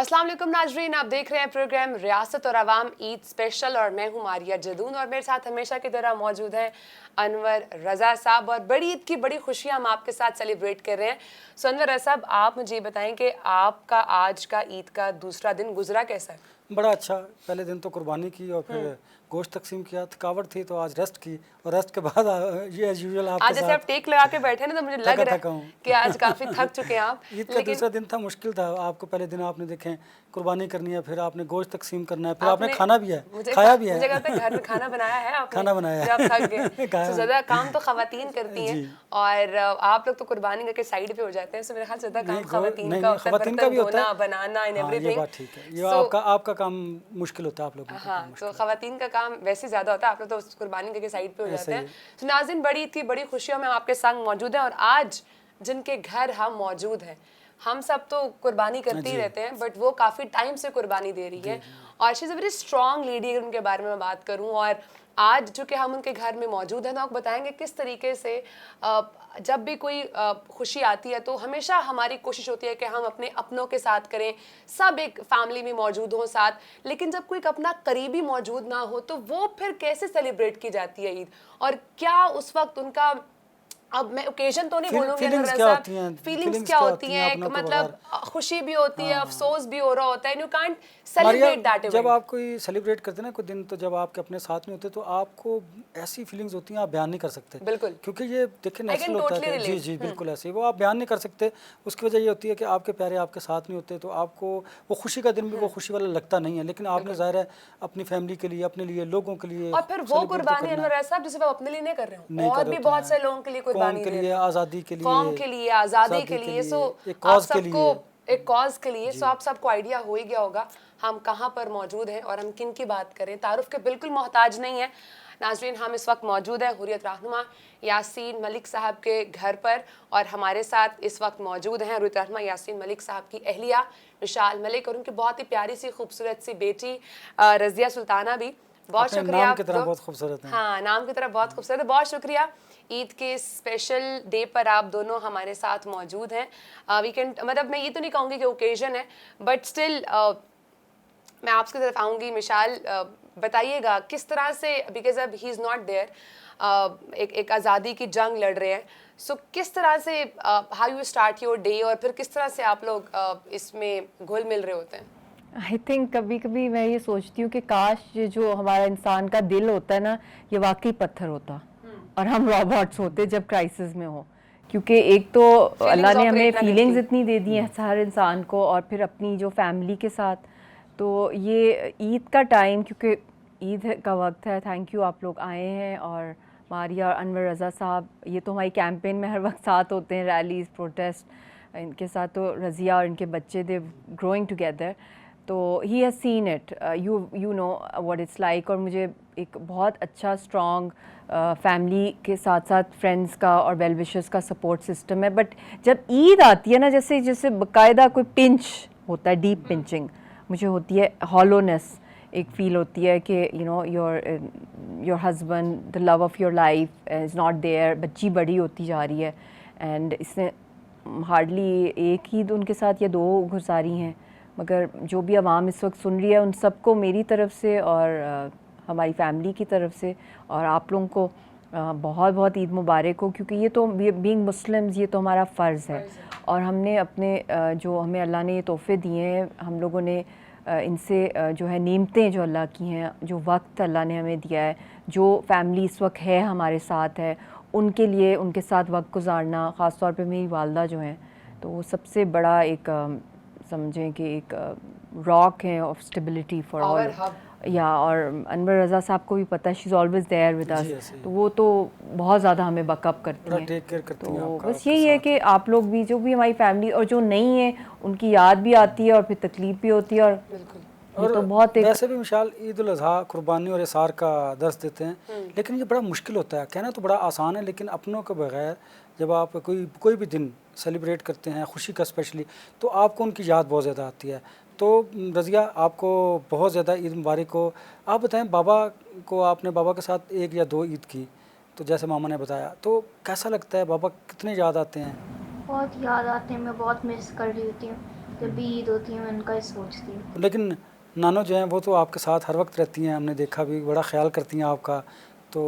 अस्सलाम वालेकुम नाजरीन, आप देख रहे हैं प्रोग्राम रियासत और आवाम ईद स्पेशल और मैं हूं मारिया जदून और मेरे साथ हमेशा की तरह मौजूद हैं अनवर रज़ा साहब। और बड़ी ईद की बड़ी खुशियां हम आपके साथ सेलिब्रेट कर रहे हैं। सो अनवर रज़ा साहब, आप मुझे बताएं कि आपका आज का ईद का दूसरा दिन गुजरा कैसा है? बड़ा अच्छा। पहले दिन तो कुर्बानी की और फिर गोश्त तकसीम किया, थकावट थी तो आज रेस्ट की और रेस्ट के बाद ये एज यूजुअल आपके आज जैसे आप टेक लगा के बैठे हैं ना, तो मुझे लग रहा है कि आज काफी थक चुके हैं आप। ईद का दूसरा दिन था, मुश्किल था। आपको पहले दिन आपने देखें कुर्बानी करनी है, फिर आपने गोश्त तकसीम करना है, फिर आपने खाना भी है, खाया भी है। मुझे लगता है घर में खाना बनाया है आपने, खाना बनाया जब आप थक गए। तो ज्यादा काम तो खवातीन करती हैं और आप लोग तो कुर्बानी करके साइड पे हो जाते हैं। सो मेरे ख्याल से ज्यादा काम खवातीन का होता है, बर्तन धोना, बनाना एंड एवरीथिंग। ये बात ठीक है, ये आपका काम मुश्किल होता है आप लोगों का। हाँ, तो खवातीन का काम वैसे ज्यादा होता है, आप लोग तो कुर्बानी करके साइड पे हो जाते हैं। तो नाज़रीन, बड़ी थी बड़ी खुशियों में आपके संग मौजूद है और आज जिनके घर हम मौजूद हैं, हम सब तो कुर्बानी करते ही रहते हैं, बट वो काफ़ी टाइम से कुर्बानी दे रही है और she is a very strong lady. अगर उनके बारे में मैं बात करूं, और आज जो कि हम उनके घर में मौजूद हैं, तो आपको बताएंगे किस तरीके से जब भी कोई खुशी आती है तो हमेशा हमारी कोशिश होती है कि हम अपने अपनों के साथ करें, सब एक फैमिली में मौजूद हों साथ। लेकिन जब कोई अपना करीबी मौजूद ना हो तो वो फिर कैसे सेलिब्रेट की जाती है ईद, और क्या उस वक्त उनका, अब मैं ओकेजन तो नहीं बोलूंगी, फीलिंग्स क्या होती हैं, मतलब खुशी भी होती है, अफसोस भी हो रहा होता है, you can't celebrate that event. जब आप कोई सेलिब्रेट करते हैं ना कोई दिन, तो जब आपके अपने साथ में होते तो आपको ऐसी फीलिंग्स होती हैं आप बयान नहीं कर सकते। बिल्कुल, क्योंकि ये देखिए नेचुरल होता है। जी जी बिल्कुल ऐसे ही, वो आप बयान नहीं कर सकते। उसकी वजह ये होती है कि आपके प्यारे आपके साथ नहीं होते, तो आपको वो खुशी का दिन भी वो खुशी वाला लगता नहीं है। लेकिन आपने ज़ाहिर है अपनी फैमिली के लिए, अपने लिए, लोगों के लिए, और फिर वो कुर्बानी अनवर ऐसा जिसे आप अपने लिए नहीं कर रहे हो, और भी बहुत से लोगों के लिए कुर्बानी के लिए, आज़ादी के लिए, कौम के लिए, आज़ादी के लिए, सो आप सबको एक कॉज के लिए, सो आप सबको आइडिया हो ही गया होगा हम कहाँ पर मौजूद हैं और हम किन की बात करें। तारुफ के बिल्कुल मोहताज नहीं है नाज़रीन, हम इस वक्त मौजूद हैं हुर्रियत रहनुमा यासीन मलिक साहब के घर पर, और हमारे साथ इस वक्त मौजूद हैं हुर्रियत रहनुमा यासीन मलिक साहब की अहलिया विशाल मलिक और उनकी बहुत ही प्यारी सी खूबसूरत सी बेटी रज़िया सुल्ताना भी। बहुत शुक्रिया, नाम की तरह बहुत खूबसूरत है। हाँ, नाम की तरह बहुत खूबसूरत है। बहुत शुक्रिया, ईद के स्पेशल डे पर आप दोनों हमारे साथ मौजूद हैं। वीकेंड, मतलब मैं ये तो नहीं कहूँगी कि ओकेजन है, बट स्टिल मैं आपकी तरफ आऊँगी। मिशाल, बताइएगा किस तरह से, बिकॉज अब ही इज़ नॉट देयर, एक आज़ादी की जंग लड़ रहे हैं, सो किस तरह से how you start your day और फिर किस तरह से आप लोग इसमें घुल मिल रहे होते हैं? आई थिंक कभी कभी मैं ये सोचती हूँ कि काश ये जो हमारा इंसान का दिल होता है ना, ये वाकई पत्थर होता और हम रॉबोट्स होते जब क्राइसिस में हो। क्योंकि एक तो अल्लाह ने हमें फीलिंग्स इतनी दे दी हैं हर इंसान को, और फिर अपनी जो फैमिली के साथ, तो ये ईद का टाइम, क्योंकि ईद का वक्त है। थैंक यू, आप लोग आए हैं। और मारिया और अनवर रज़ा साहब, ये तो हमारी कैंपेन में हर वक्त साथ होते हैं, रैलीज, प्रोटेस्ट, इनके साथ तो रज़िया और इनके बच्चे दे ग्रोइंग टुगेदर। तो he has seen it, you know what it's like. और मुझे एक बहुत अच्छा स्ट्रॉन्ग फैमिली के साथ साथ फ्रेंड्स का और वेल विशर्स का सपोर्ट सिस्टम है। बट जब ईद आती है ना, जैसे जैसे बाकायदा कोई पिंच होता है, डीप पिंचिंग मुझे होती है, हॉलोनेस एक फ़ील होती है कि you know your husband, the love of your life is not there. बच्ची बड़ी होती जा रही है एंड इसने हार्डली एक ईद उनके साथ या दो गुजारी हैं। मगर जो भी आवाम इस वक्त सुन रही है, उन सबको मेरी तरफ से और हमारी फैमिली की तरफ से और आप लोगों को बहुत बहुत ईद मुबारक हो। क्योंकि ये तो बीइंग मुस्लिम्स, ये तो हमारा फ़र्ज़ है और हमने अपने जो हमें अल्लाह ने ये तोहफ़े दिए हैं, हम लोगों ने इनसे जो है नेमतें जो अल्लाह की हैं, जो वक्त अल्लाह ने हमें दिया है, जो फैमिली इस वक्त है हमारे साथ है, उनके लिए उनके साथ वक्त गुजारना, ख़ास तौर पे मेरी वालदा जो हैं, तो वो सबसे बड़ा एक समझें कि एक रॉक है ऑफ स्टेबिलिटी फॉर ऑल। या और अनवर रज़ा साहब को भी पता है, she is always there with us, तो वो तो बहुत ज़्यादा हमें बैकअप करती हैं। तो बस यही है कि आप लोग भी, जो भी हमारी फैमिली और जो नहीं है, उनकी याद भी आती है और फिर तकलीफ़ भी होती है। और तो बहुत वैसे भी मिसाल ईद उल अज़हा कुर्बानी और इसार का दर्स देते हैं, लेकिन ये बड़ा मुश्किल होता है। कहना तो बड़ा आसान है, लेकिन अपनों के बगैर जब आप कोई भी दिन सेलिब्रेट करते हैं, खुशी का स्पेशली, तो आपको उनकी याद बहुत ज़्यादा आती है। तो रज़िया, आपको बहुत ज़्यादा ईद मुबारक हो। आप बताएं, बाबा को आपने बाबा के साथ एक या दो ईद की, तो जैसे मामा ने बताया, तो कैसा लगता है? बाबा कितने याद आते हैं? बहुत याद आते हैं, मैं बहुत मिस कर रही होती हूँ। जब भी ईद होती है मैं उनका ही सोचती हूँ। लेकिन नानो जो हैं वो तो आपके साथ हर वक्त रहती हैं, हमने देखा भी, बड़ा ख्याल करती हैं आपका, तो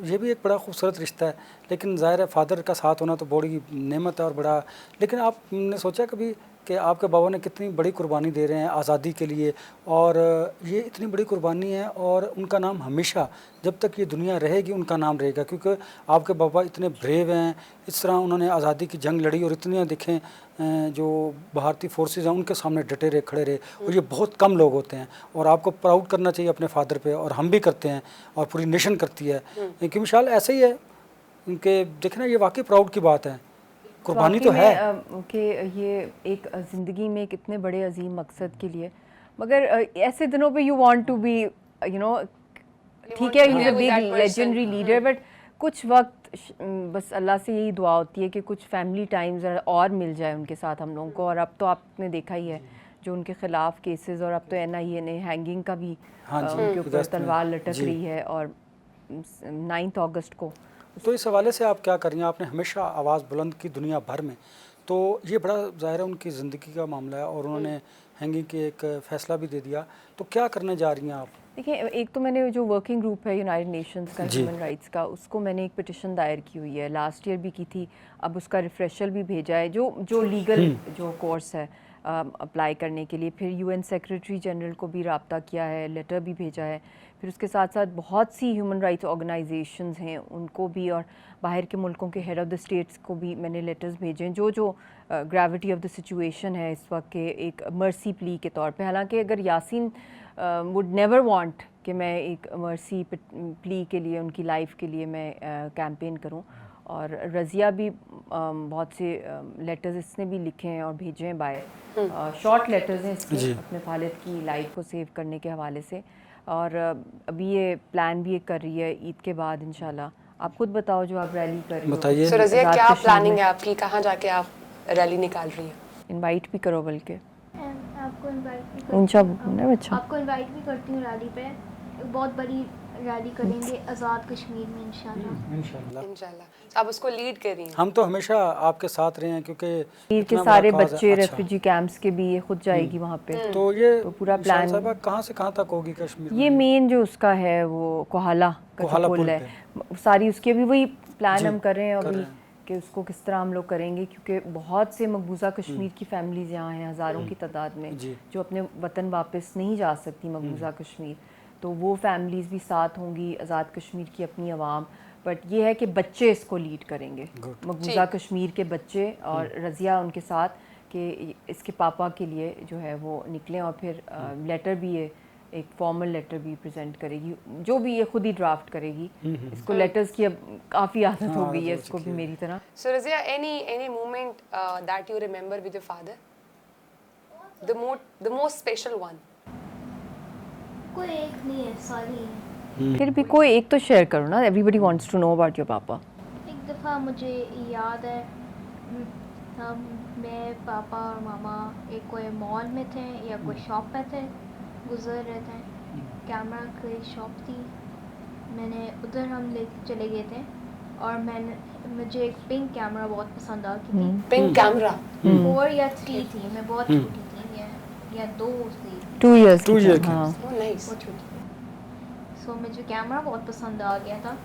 ये भी एक बड़ा खूबसूरत रिश्ता है। लेकिन ज़ाहिर है फादर का साथ होना तो बड़ी नेमत है और बड़ा, लेकिन आपने सोचा कभी कि आपके बाबा ने कितनी बड़ी कुर्बानी दे रहे हैं आज़ादी के लिए, और ये इतनी बड़ी कुर्बानी है और उनका नाम हमेशा जब तक ये दुनिया रहेगी उनका नाम रहेगा, क्योंकि आपके बाबा इतने ब्रेव हैं, इस तरह उन्होंने आज़ादी की जंग लड़ी और इतने देखें जो भारतीय फोर्सेस हैं उनके सामने डटे रहे, खड़े रहे, और ये बहुत कम लोग होते हैं। और आपको प्राउड करना चाहिए अपने फादर पे, और हम भी करते हैं और पूरी नेशन करती है, क्योंकि मिसाल ऐसे ही है उनके, देखना ये वाकई प्राउड की बात है, कुर्बानी तो है कि ये एक ज़िंदगी में एक इतने बड़े अजीम मकसद के लिए, मगर ऐसे दिनों पे you want to be you know, ठीक है, he is a big legendary leader, but कुछ वक्त बस अल्लाह से यही दुआ होती है कि कुछ फैमिली टाइम्स और मिल जाए उनके साथ हम लोगों को। और अब तो आपने देखा ही है जो उनके खिलाफ केसेस, और अब तो NIA ने हैंगिंग का भी उनके ऊपर तलवार लटक रही है, और 9 अगस्त को। तो इस हवाले से आप क्या कर रही हैं? आपने हमेशा आवाज़ बुलंद की दुनिया भर में, तो ये बड़ा ज़ाहिर है उनकी ज़िंदगी का मामला है, और उन्होंने हैंगिंग के एक फ़ैसला भी दे दिया, तो क्या करने जा रही हैं आप? देखिए, एक तो मैंने जो वर्किंग ग्रुप है यूनाइटेड नेशंस का ह्यूमन राइट्स का, उसको मैंने एक पिटिशन दायर की हुई है, लास्ट ईयर भी की थी, अब उसका रिफ्रेशल भी भेजा है, जो लीगल जो कोर्स है अप्लाई करने के लिए। फिर UN सेक्रेटरी जनरल को भी रब्ता किया है, लेटर भी भेजा है। फिर उसके साथ साथ बहुत सी ह्यूमन राइट्स ऑर्गेनाइजेशंस हैं उनको भी, और बाहर के मुल्कों के हेड ऑफ़ द स्टेट्स को भी मैंने लेटर्स भेजे हैं, जो ग्रेविटी ऑफ द सिचुएशन है इस वक्त के एक मर्सी प्ली के तौर पे। हालांकि अगर यासीन वुड नेवर वांट कि मैं एक मर्सी प्ली के लिए, उनकी लाइफ के लिए मैं कैंपेन करूं, और रज़िया भी बहुत से लेटर्स इसने भी लिखे हैं और भेजे हैं बाय शॉर्ट लेटर्स हैं इसके अपने वालिद की लाइफ को सेव करने के हवाले से। और अभी ये प्लान भी कर रही है ईद के बाद इंशाल्लाह। आप खुद बताओ जो आप रैली कर रही हो। बताइए। सो रज़िया, क्या प्लानिंग है आपकी, कहाँ जाके आप रैली निकाल रही हैं? इनवाइट भी करो, बल्कि आपको इनवाइट भी आपको इनवाइट भी करती हूँ रैली पे। बहुत बड़ी रैली करेंगे आज़ाद कश्मीर में इंशाल्लाह। इंशाल्लाह। आप उसको लीड कर रही हैं। हम तो हमेशा आपके साथ रहे हैं, क्योंकि कश्मीर के सारे बच्चे रेफ्यूजी कैंप्स के भी ये खुद जाएगी वहाँ पे, तो ये तो पूरा प्लान कहाँ से कहाँ तक होगी कश्मीर ये में? मेन जो उसका है वो कोहाला का पुल है, सारी उसकी अभी वही प्लान हम कर रहे हैं अभी कि उसको किस तरह हम लोग करेंगे, क्योंकि बहुत से मकबूजा कश्मीर की फैमिलीज यहाँ हैं हज़ारों की तादाद में जो अपने वतन वापस नहीं जा सकती मकबूजा कश्मीर, तो वो फैमिलीज़ भी साथ होंगी, आज़ाद कश्मीर की अपनी आवाम। बट ये है कि बच्चे इसको लीड करेंगे, मकबूजा कश्मीर के बच्चे, और रज़िया उनके साथ कि इसके पापा के लिए जो है वो निकलें, और फिर लेटर भी ये एक फॉर्मल लेटर भी प्रेजेंट करेगी, जो भी ये खुद ही ड्राफ्ट करेगी। इसको लेटर्स की अब काफ़ी आदत हो गई है इसको भी मेरी तरह। सो Razia, any moment that you remember with your father, the most special one? कोई एक नहीं है, सारी हैं। फिर भी कोई एक तो शेयर करो ना, everybody wants to know about your papa. एक दफ़ा मुझे याद है, हम मैं पापा और मामा एक कोई मॉल में थे या कोई शॉप में थे, गुजर रहे थे, कैमरा की शॉप थी, मैंने उधर हम ले चले गए थे, और मुझे एक पिंक कैमरा बहुत पसंद आ गई थी। पिंक कैमरा 4 या 3 थी, मैं बहुत छोटी थी, या 2 थी, 2 years की। हाँ। नाइस। बहुत छोटी थी। सो मुझे कैमरा बहुत पसंद आ गया था,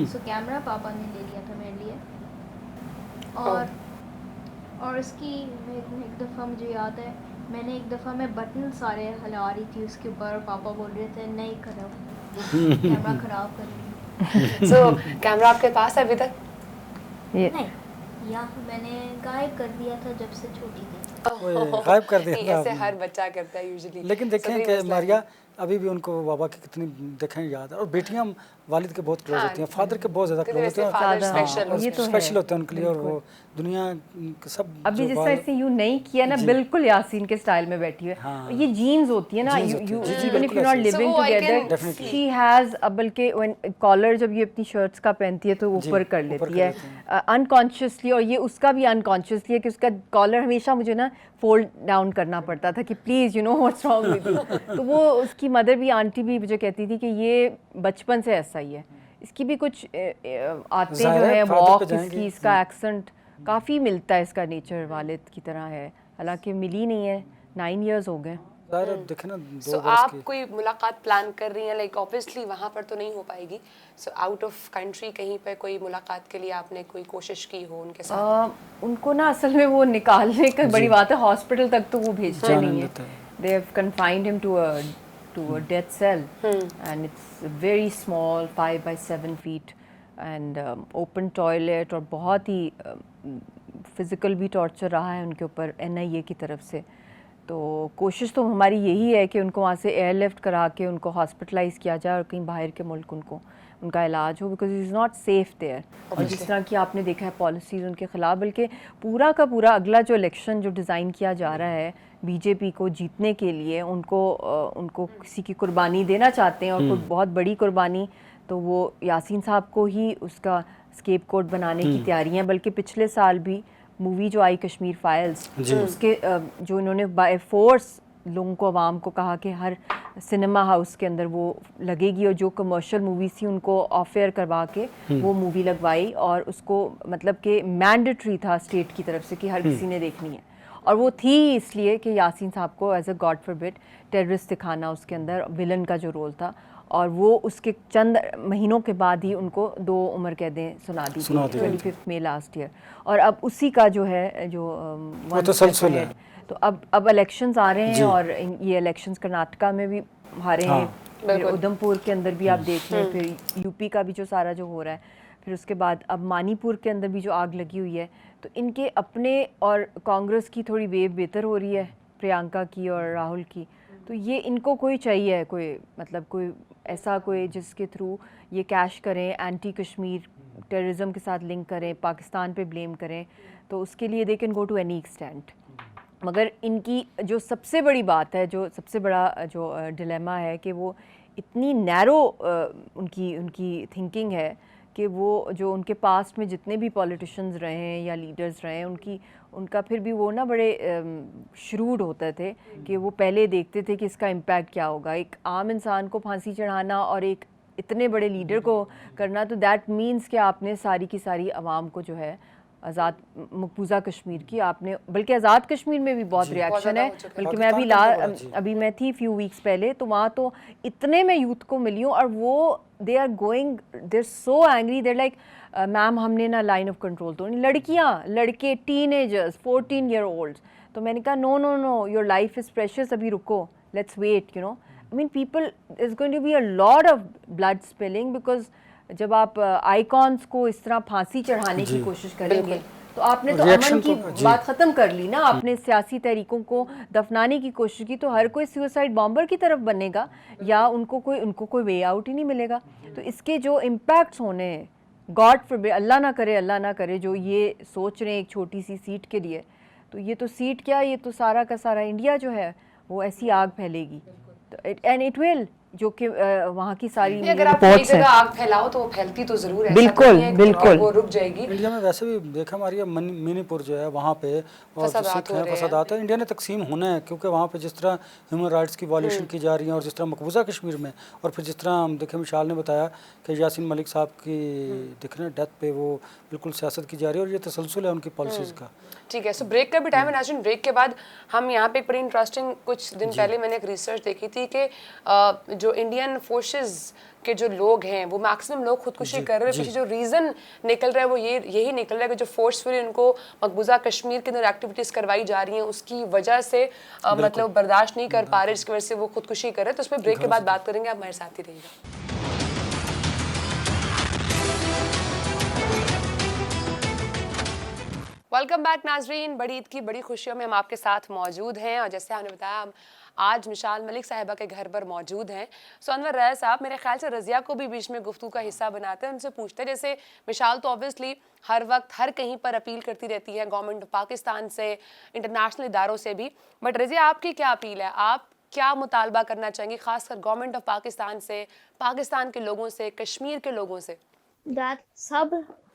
सो कैमरा पापा ने ले लिया था मेरे लिए। और इसकी एक दफ़ा मुझे याद है, मैंने एक दफ़ा मैं बटन सारे हिला रही थी उसके ऊपर, पापा बोल रहे थे नहीं करो, कैमरा ख़राब कर रही। सो कैमरा आपके पास है अभी तक? नहीं, या मैंने गायब कर दिया था जब से छोटी थी। गायब कर दिया था ऐसे आपने। हर बच्चा करता है यूजुअली। लेकिन देखें कि मारिया अभी भी उनको बाबा की कितनी देखें याद है, और बेटियां वालिद के बहुत क्लोज होती हैं, फादर के बहुत ज़्यादा क्लोज होते हैं, ये तो स्पेशल होते हैं उनके लिए, और वो दुनिया के सब अभी जिस तरह से यू नहीं किया ना, बिल्कुल यासीन के स्टाइल में बैठी है। ये जीन्स होती है ना, even if you not living together, she has, बल्कि कॉलर जब ये अपनी शर्ट्स का पहनती है तो ऊपर कर लेती है अनकॉन्शियसली, और ये उसका भी अनकॉन्शियसली है कि उसका कॉलर हमेशा मुझे ना फोल्ड डाउन करना पड़ता था कि please you know what's wrong with you. तो वो उसकी मदर भी, आंटी भी मुझे कहती थी कि ये बचपन से ऐसा ही है, इसकी भी कुछ आते जो है वॉक, इसकी इसका एक्सेंट काफ़ी मिलता है, इसका नेचर वालिद की तरह है। हालांकि मिली नहीं है, 9 years हो गए। ज़ाहिर है, देखे ना 2 सो बरस आप की। कोई मुलाकात प्लान कर रही हैं, लाइक ऑब्वियसली वहाँ पर तो नहीं हो पाएगी, सो आउट ऑफ कंट्री कहीं पे कोई मुलाकात के लिए आपने कोई कोशिश की हो उनके साथ? उनको ना असल में वो निकालने का बड़ी बात है, हॉस्पिटल तक तो वो भेजते जाने नहीं देते है। हैं। They have confined him to a death cell and it's very small 5 by 7 feet and open toilet, और बहुत ही फिज़िकल भी टॉर्चर रहा है उनके ऊपर NIA की तरफ से। तो कोशिश तो हमारी यही है कि उनको वहाँ से एयरलिफ्ट करा के उनको हॉस्पिटलाइज़ किया जाए और कहीं बाहर के मुल्क उनका इलाज हो, because is not safe there. और जिस तरह की आपने देखा है पॉलिसीज़ उनके ख़िलाफ़, बल्कि पूरा का पूरा अगला जो इलेक्शन जो डिज़ाइन किया जा रहा है बीजेपी को जीतने के लिए, उनको किसी की कुर्बानी देना चाहते हैं, और कोई बहुत बड़ी कुर्बानी तो वो यासीन साहब को ही उसका स्केपगोट बनाने की तैयारी है। बल्कि पिछले साल भी मूवी जो आई कश्मीर फाइल्स, उसके जो इन्होंने बाय फोर्स लोगों को, आवाम को कहा कि हर सिनेमा हाउस के अंदर वो लगेगी, और जो कमर्शियल मूवीज़ थी उनको ऑफ एयर करवा के वो मूवी लगवाई, और उसको मतलब कि मैंडेटरी था स्टेट की तरफ से कि हर किसी ने देखनी है। और वो थी इसलिए कि यासीन साहब को as a god forbid terrorist दिखाना उसके अंदर विलन का जो रोल था, और वो उसके चंद महीनों के बाद ही उनको 2 उम्र कैदें सुना दी थी 25 मई लास्ट ईयर। और अब उसी का जो है जो तसलसल है। तो अब इलेक्शंस आ रहे हैं, और ये इलेक्शंस कर्नाटका में भी हारे हैं, फिर उधमपुर के अंदर भी आप देख लें, फिर यूपी का भी जो सारा जो हो रहा है, फिर उसके बाद अब मणिपुर के अंदर भी जो आग लगी हुई है। तो इनके अपने और कांग्रेस की थोड़ी वेव बेहतर हो रही है, प्रियंका की और राहुल की। तो ये इनको कोई चाहिए, कोई मतलब कोई ऐसा कोई जिसके थ्रू ये कैश करें, एंटी कश्मीर टेररिज्म के साथ लिंक करें, पाकिस्तान पे ब्लेम करें, तो उसके लिए they can go to any extent. मगर इनकी जो सबसे बड़ी बात है, जो सबसे बड़ा जो डिलेमा है कि वो इतनी नैरो उनकी थिंकिंग है कि वो जो उनके पास्ट में जितने भी पॉलिटिशियंस रहे हैं या लीडर्स रहे हैं, उनका फिर भी वो ना बड़े श्रूड होते थे कि वो पहले देखते थे कि इसका इम्पैक्ट क्या होगा। एक आम इंसान को फांसी चढ़ाना और एक इतने बड़े लीडर को करना, तो दैट मीन्स कि आपने सारी की सारी आवाम को जो है आज़ाद मकबूजा कश्मीर की आपने, बल्कि आज़ाद कश्मीर में भी बहुत रिएक्शन है। बल्कि मैं अभी मैं थी फ्यू वीक्स पहले, तो वहाँ तो इतने मैं यूथ को मिली हूँ, और वो they are so angry, there like ma'am हमने ना लाइन ऑफ कंट्रोल तोड़ी। लड़कियाँ, लड़के, टीनेजर्स, 14 year olds। तो मैंने कहा no your life is precious, अभी रुको, let's wait, you know. I mean people is going to be a lot of blood spilling, because जब आप आइकॉन्स को इस तरह फांसी चढ़ाने की कोशिश करेंगे, तो आपने तो अमन की बात ख़त्म कर ली ना, आपने सियासी तहरीकों को दफनाने की कोशिश की, तो हर कोई सुसाइड बॉम्बर की तरफ बनेगा, या उनको कोई वे आउट ही नहीं मिलेगा। तो इसके जो इम्पैक्ट्स होने हैं, गॉड फॉरबिड, अल्लाह ना करे जो ये सोच रहे हैं एक छोटी सी सीट के लिए, तो ये तो सीट क्या, ये तो सारा का सारा इंडिया जो है वो ऐसी आग फैलेगी, एंड इट विल, जो कि वहाँ की सारी अगर आप एक जगह आग फैलाओ तो वो फैलती तो जरूर है, बिल्कुल वो रुक जाएगी। इंडिया में वैसे भी देखा हमारी मणिपुर जो है वहाँ पे और फसादात है, इंडिया ने तकसीम होना है, क्योंकि वहाँ पे जिस तरह ह्यूमन राइट्स की वॉल्यूशन की जा रही है, और जिस तरह मकबूजा कश्मीर में, और फिर जिस तरह हम देखें विशाल ने बताया कि यासीन मलिक साहब की देख रहे हैं डेथ पे वो बिल्कुल सियासत की जा रही है, और ये तसलसल है उनकी पॉलिसीज़ का। ठीक है, सो ब्रेक का भी टाइम है नाज़रीन। ब्रेक के बाद हम यहाँ पे एक बड़ी इंटरेस्टिंग, कुछ दिन पहले मैंने एक रिसर्च देखी थी कि जो इंडियन फोर्सेस के जो लोग हैं वो मैक्सिमम लोग खुदकुशी कर रहे हैं। पीछे जो रीज़न निकल रहा है वो यही निकल रहा है कि जो फोर्सफुली उनको मकबूजा कश्मीर के अंदर एक्टिविटीज़ करवाई जा रही हैं, उसकी वजह से मतलब बर्दाश्त नहीं कर पा रहे, जिसकी वजह से वो खुदकुशी कर रहे हैं। तो उस पर ब्रेक के बाद बात करेंगे, आप हमारे साथ ही रहिएगा। वेलकम बैक नाजरीन। बड़ी ईद की बड़ी खुशियों में हम आपके साथ मौजूद हैं, और जैसे हमने बताया हम आज मिशाल मलिक साहिबा के घर पर मौजूद हैं। सो अनवर रज़ा साहब मेरे ख्याल से रज़िया को भी बीच में गुफ्तगू का हिस्सा बनाते हैं, उनसे पूछते हैं, जैसे मिशाल तो ऑब्वियसली हर वक्त हर कहीं पर अपील करती रहती है गवर्नमेंट ऑफ पाकिस्तान से, इंटरनेशनल इदारों से भी, बट रज़िया आपकी क्या अपील है, आप क्या मुतालबा करना चाहेंगी खासकर गवर्नमेंट ऑफ पाकिस्तान से, पाकिस्तान के लोगों से, कश्मीर के लोगों से?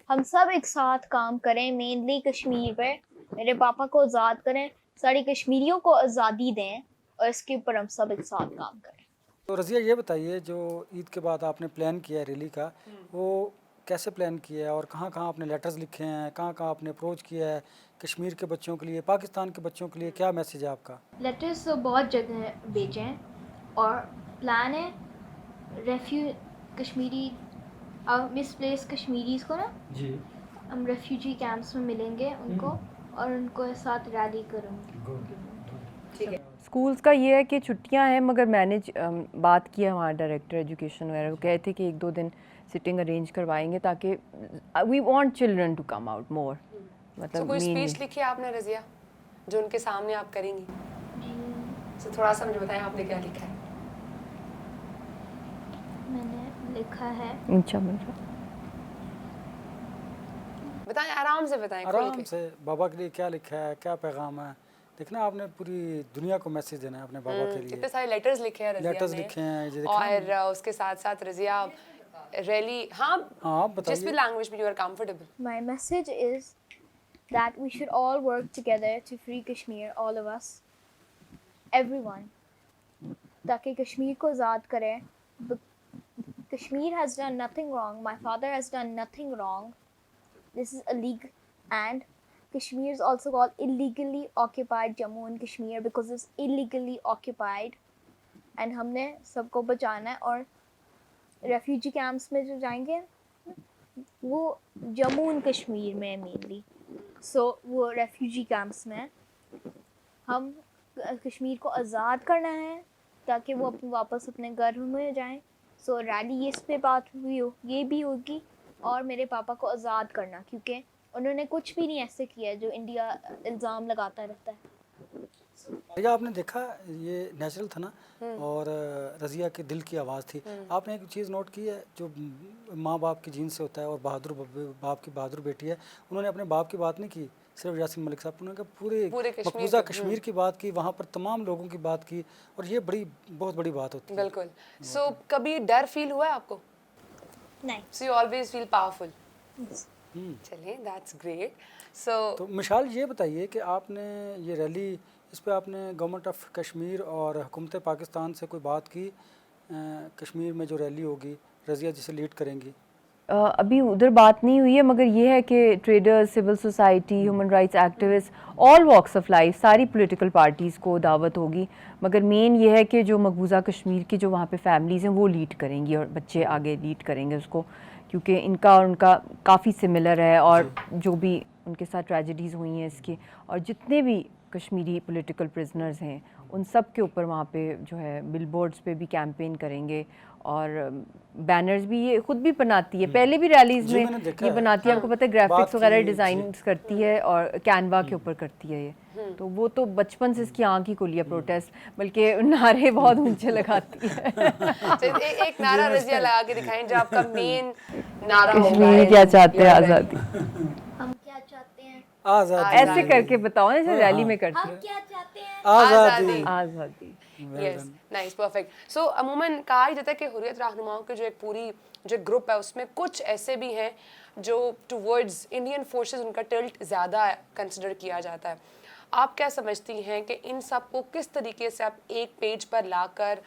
हम सब एक साथ काम करें, मेनली कश्मीर पे मेरे पापा को आज़ाद करें, सारी कश्मीरियों को आज़ादी दें, और इसके ऊपर हम सब एक साथ काम करें। तो रज़िया ये बताइए, जो ईद के बाद आपने प्लान किया है रैली का, वो कैसे प्लान किया है और कहाँ कहाँ आपने लेटर्स लिखे हैं, कहाँ कहाँ आपने अप्रोच किया है कश्मीर के बच्चों के लिए, पाकिस्तान के बच्चों के लिए, क्या मैसेज है आपका? लेटर्स तो बहुत जगह भेजे हैं और प्लान है कश्मीरी मिसप्लेस कश्मीरीज को ना जी हम रेफ्यूजी कैंप्स में मिलेंगे उनको और उनको साथ रैली करूँगी। ठीक है। स्कूल्स का ये है कि छुट्टियां हैं, मगर मैंने बात की है हमारा डायरेक्टर एजुकेशन वगैरह, वो कहे थे कि 1-2 दिन सिटिंग अरेंज करवाएंगे ताकि we want children to come out more. तो मतलब कोई मेन स्पीच लिखी है आपने रजिया जो उनके सामने आप करेंगी? जी तो थोड़ा सा मुझे बताएं आपने क्या लिखा है। मैंने लिखा है अच्छा मतलब बताएं, आराम से बताएं, खुल आराम के। से बाबा के लिए क्या लिखा है, क्या पैगाम है, देखना आपने पूरी दुनिया को मैसेज देना है अपने बाबा के लिए। कितने सारे लेटर्स लिखे हैं रजिया लेटर्स ने। लिखे हैं, ये देखना। और उसके साथ साथ रजिया रैली, हाँ हाँ आप जिस भी बताइए। लैंग्वेज में you are comfortable. My message is that we should all work together to free Kashmir, all of us, everyone, ताकि कश्मीर को आज़ाद करें। Kashmir has done nothing wrong. My father has done nothing wrong. This is illegal, and Kashmir is also called illegally occupied Jammu and Kashmir because it's illegally occupied. And हमने सबको बचाना है और refugee camps में जो जाएंगे वो Jammu and Kashmir में मेनली, सो वो रेफ्यूजी कैंप्स में हम कश्मीर को आज़ाद करना है ताकि वो वापस अपने घर में जाएं। सो रैली इस पे बात हुई हो, ये भी होगी, और मेरे पापा को आज़ाद करना क्योंकि उन्होंने कुछ भी नहीं ऐसे किया जो इंडिया इल्ज़ाम लगाता रहता है। भैया आपने देखा ये नेचुरल था ना, और रज़िया के दिल की आवाज़ थी। आपने एक चीज़ नोट की है, जो माँ बाप की जीन से होता है और बहादुर बाप की बहादुर बेटी है, उन्होंने अपने बाप की बात नहीं की सिर्फ यासीन मलिक साहब, उन्होंने पूरे मकबूजा कश्मीर की बात की, वहाँ पर तमाम लोगों की बात की, और ये बहुत बड़ी बात होती है। बिल्कुल। सो कभी डर फील हुआ है आपको? नहीं। So you always feel powerful. चलिए, दैट्स ग्रेट। सो तो मिसाल ये बताइए कि आपने ये रैली, इस पे आपने गवर्नमेंट ऑफ कश्मीर और हुकूमत पाकिस्तान से कोई बात की? कश्मीर में जो रैली होगी रज़िया जिसे लीड करेंगी। अभी उधर बात नहीं हुई है, मगर ये है कि traders, civil society, human rights activist, all walks of life, सारी पॉलिटिकल पार्टीज़ को दावत होगी। मगर मेन ये है कि जो मकबूजा कश्मीर की जो वहाँ पे फैमिलीज़ हैं वो लीड करेंगी और बच्चे आगे लीड करेंगे उसको, क्योंकि इनका और उनका काफ़ी सिमिलर है, और जो भी उनके साथ ट्रेजेडीज़ हुई हैं इसकी, और जितने भी कश्मीरी पॉलिटिकल प्रिजनर्स हैं उन सब के ऊपर वहाँ पे जो है बिलबोर्ड्स पे भी कैंपेन करेंगे, और बैनर्स भी ये खुद भी बनाती है, पहले भी रैलीज़ जी, मैंने में देखा ये है। बनाती है, आपको पता है, ग्राफिक्स बात वगैरह की, डिज़ाइन करती है और कैनवा के ऊपर करती है ये। तो वो तो बचपन से इसकी आँख ही खुली है प्रोटेस्ट, बल्कि नारे बहुत ऊंचे लगाती है। एक नारा रजिया लगा के दिखाएं जो आपका मेन नारा होगा। कश्मीर क्या चाहते हैं? आज़ादी। हम क्या चाहते हैं? आज़ादी। ऐसे करके बताओ ना, जैसे रैली में करते हम हैं। क्या चाहते हैं? आज़ादी। आज़ादी। Yes, nice, perfect. सो अमूमन कहा ही जाता है कि हुर्रियत रहनुमाओं के जो एक पूरी जो ग्रुप है उसमें कुछ ऐसे भी हैं जो टुवर्ड्स इंडियन फोर्सेस उनका टिल्ट ज़्यादा कंसिडर किया जाता है। आप क्या समझती हैं कि इन सब को किस तरीके से आप एक पेज पर लाकर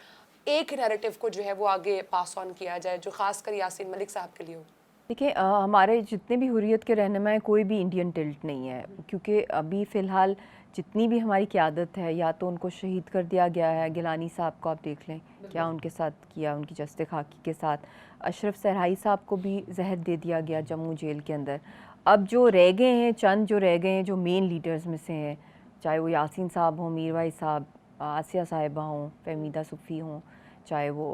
एक नैरेटिव को जो है वो आगे पास ऑन किया जाए जो खासकर यासीन मलिक साहब के लिए हो? देखिए, हमारे जितने भी हुर्रियत के रहनुमा हैं कोई भी इंडियन टिल्ट नहीं है, क्योंकि अभी फ़िलहाल जितनी भी हमारी क़यादत है या तो उनको शहीद कर दिया गया है। गिलानी साहब को आप देख लें क्या उनके साथ किया, उनकी जस्ते खाकी के साथ। अशरफ सरहाई साहब को भी जहर दे दिया गया जम्मू जेल के अंदर। अब जो रह गए हैं, चंद जो रह गए हैं जो मेन लीडर्स में से हैं, चाहे वो यासीन साहब हों, मीर भाई साहब, आसिया साहिबा हों, फहमीदा सुफ़ी हों, चाहे वो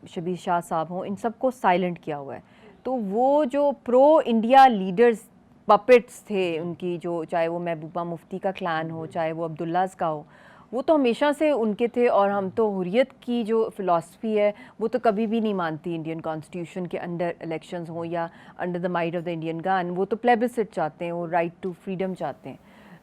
शबीर शाह साहब हों, इन सबको साइलेंट किया हुआ है। तो वो जो प्रो इंडिया लीडर्स पपेट्स थे उनकी, जो चाहे वो महबूबा मुफ्ती का क्लान हो, चाहे वो अब्दुल्लाज़ का हो, वो तो हमेशा से उनके थे। और हम तो हुर्रियत की जो फ़िलासफ़ी है वो तो कभी भी नहीं मानती इंडियन कॉन्स्टिट्यूशन के अंडर इलेक्शंस हो या under the might of the Indian gun. वो तो प्लेबिसिट चाहते हैं, वो राइट टू फ्रीडम चाहते हैं।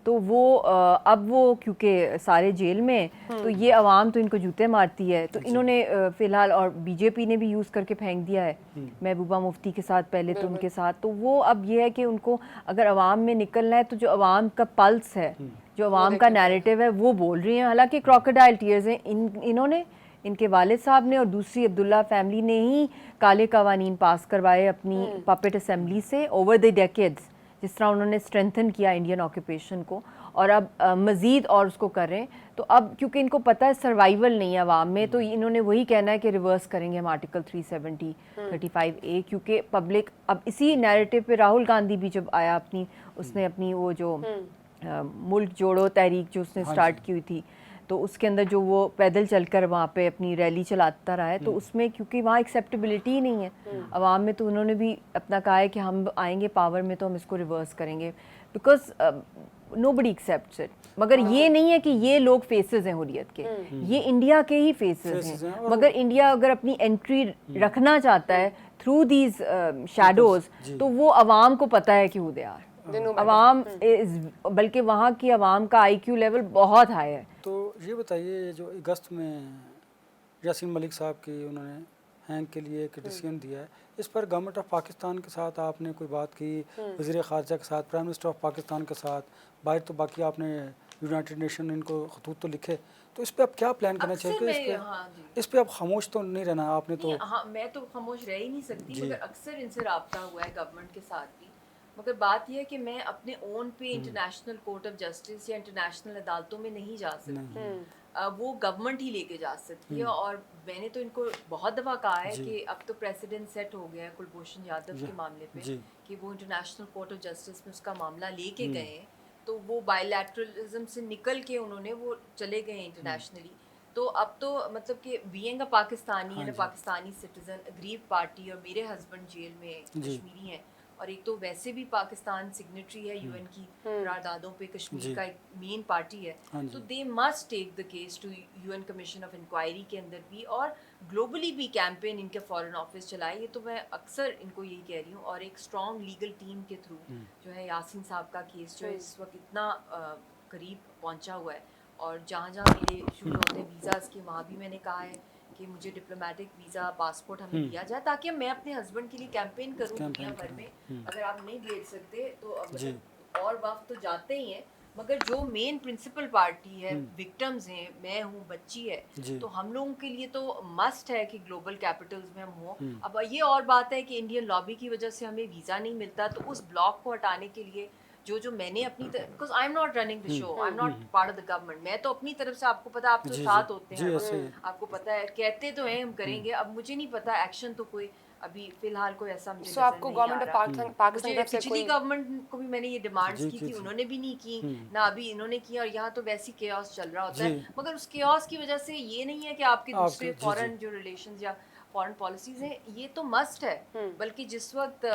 तो वो अब वो क्योंकि सारे जेल में, तो ये अवाम तो इनको जूते मारती है, तो इन्होंने फ़िलहाल, और बीजेपी ने भी यूज़ करके फेंक दिया है महबूबा मुफ्ती के साथ, पहले तो उनके साथ। तो वो अब ये है कि उनको अगर अवाम में निकलना है तो जो अवाम का पल्स है, जो अवाम का नैरेटिव है वो बोल रही हैं। हालांकि क्रोकोडाइल टीयर्स हैं, इन्होंने इनके वालिद साहब ने और दूसरी अब्दुल्ला फैमिली ने ही काले कवानीन पास करवाए अपनी पपेट असेंबली से ओवर द डेकेड्स, जिस तरह उन्होंने स्ट्रेंथन किया इंडियन ऑक्यूपेशन को, और अब मज़ीद और उसको कर रहे हैं। तो अब क्योंकि इनको पता है सर्वाइवल नहीं है अवाम में, तो इन्होंने वही कहना है कि रिवर्स करेंगे हम आर्टिकल 370 35A, क्योंकि पब्लिक अब इसी नैरेटिव पे राहुल गांधी भी जब आया अपनी, उसने अपनी वो जो मुल्क जोड़ो तहरीक जो उसने स्टार्ट की हुई थी, तो उसके अंदर जो वो पैदल चलकर वहाँ पे अपनी रैली चलाता रहा है, तो उसमें क्योंकि वहाँ एक्सेप्टेबिलिटी ही नहीं है अवाम में, तो उन्होंने भी अपना कहा है कि हम आएंगे पावर में तो हम इसको रिवर्स करेंगे, बिकॉज नोबडी एक्सेप्ट्स इट। मगर ये नहीं है कि ये लोग फेसेस हैं हुर्रियत के, ये इंडिया के ही फेसेस हैं। मगर इंडिया अगर अपनी एंट्री रखना चाहता है थ्रू दीज शैडोज, तो वो अवाम को पता है कि हु दे आर। अवाम बल्कि वहाँ की अवाम का IQ लेवल बहुत हाई है। तो ये बताइए, जो अगस्त में यासीन मलिक साहब की उन्होंने हैंग के लिए एक डिसीजन दिया है, इस पर गवर्नमेंट ऑफ पाकिस्तान के साथ आपने कोई बात की, वज़ीर ख़ारजा के साथ, प्राइम मिनिस्टर ऑफ पाकिस्तान के साथ, बाहर तो बाकी आपने यूनाइटेड नेशन इनको खतूत तो लिखे, तो इस पे अब क्या प्लान करना चाहिए कि इस पे अब खामोश तो नहीं रहना आपने तो? हाँ, मैं तो खामोश रह ही नहीं सकती, मगर अक्सर इनसे रब्ता हुआ है गवर्नमेंट के साथ भी। मगर बात यह है कि मैं अपने ओन पे इंटरनेशनल कोर्ट ऑफ जस्टिस या इंटरनेशनल अदालतों में नहीं जा सकती, वो गवर्नमेंट ही लेके जा सकती है। और मैंने तो इनको बहुत दफ़ा कहा है कि अब तो प्रेसिडेंट सेट हो गया है कुलभूषण यादव के मामले पे कि वो इंटरनेशनल कोर्ट ऑफ जस्टिस में उसका मामला लेके गए हैं, तो वो बायलैटरलिज्म से निकल के उन्होंने वो चले गए इंटरनेशनली। तो अब तो मतलब कि being a Pakistani and a Pakistani citizen, aggrieved party, और मेरे हस्बैंड जेल में कश्मीरी हैं, और एक तो वैसे भी पाकिस्तान सिग्नेटरी है UN की करारदादों पे, कश्मीर का एक मेन पार्टी है, तो they must take the case to UN commission of inquiry के अंदर भी, और ग्लोबली भी कैंपेन इनके फॉरेन ऑफिस चलाए। ये तो मैं अक्सर इनको यही कह रही हूँ, और एक स्ट्रॉन्ग लीगल टीम के थ्रू जो है यासीन साहब का केस जो इस वक्त इतना करीब पहुँचा हुआ है, और जहाँ जहाँ मेरे शुरू होते हैं वीज़ाज़ के, वहाँ भी मैंने कहा है कि मुझे डिप्लोमेटिक वीज़ा, पासपोर्ट हमें दिया जाए, ताकि मैं अपने हस्बैंड के लिए कैंपेन करूँ दुनिया भर में। अगर आप नहीं भेज सकते तो मतलब और वक्त तो जाते ही हैं, मगर जो मेन प्रिंसिपल पार्टी है, विक्टिम्स हैं, मैं हूँ, बच्ची है, तो हम लोगों के लिए तो मस्ट है कि ग्लोबल कैपिटल्स में हम हों। अब ये और बात है कि इंडियन लॉबी की वजह से हमें वीज़ा नहीं मिलता, तो उस ब्लॉक को हटाने के लिए जो मैंने अपनी, because I am not running the show, I am not part of the government, मैं तो अपनी तरफ से, आपको पता है, आप तो साथ होते हैं, आपको पता है, कहते तो हैं हम करेंगे, अब मुझे नहीं पता एक्शन तो कोई अभी फिलहाल कोई ऐसा मुझे आपको गवर्नमेंट ऑफ पाकिस्तान मुझे पिछली गवर्नमेंट को भी मैंने ये डिमांड्स की थी, उन्होंने भी नहीं की ना अभी इन्होंने किया, और यहाँ तो वैसी केओस चल रहा होता है। मगर उस केओस की वजह से ये नहीं है कि आपके दूसरे फॉरेन जो रिलेशंस या फॉरेन पॉलिसीज हैं, ये तो मस्ट है। बल्कि जिस वक्त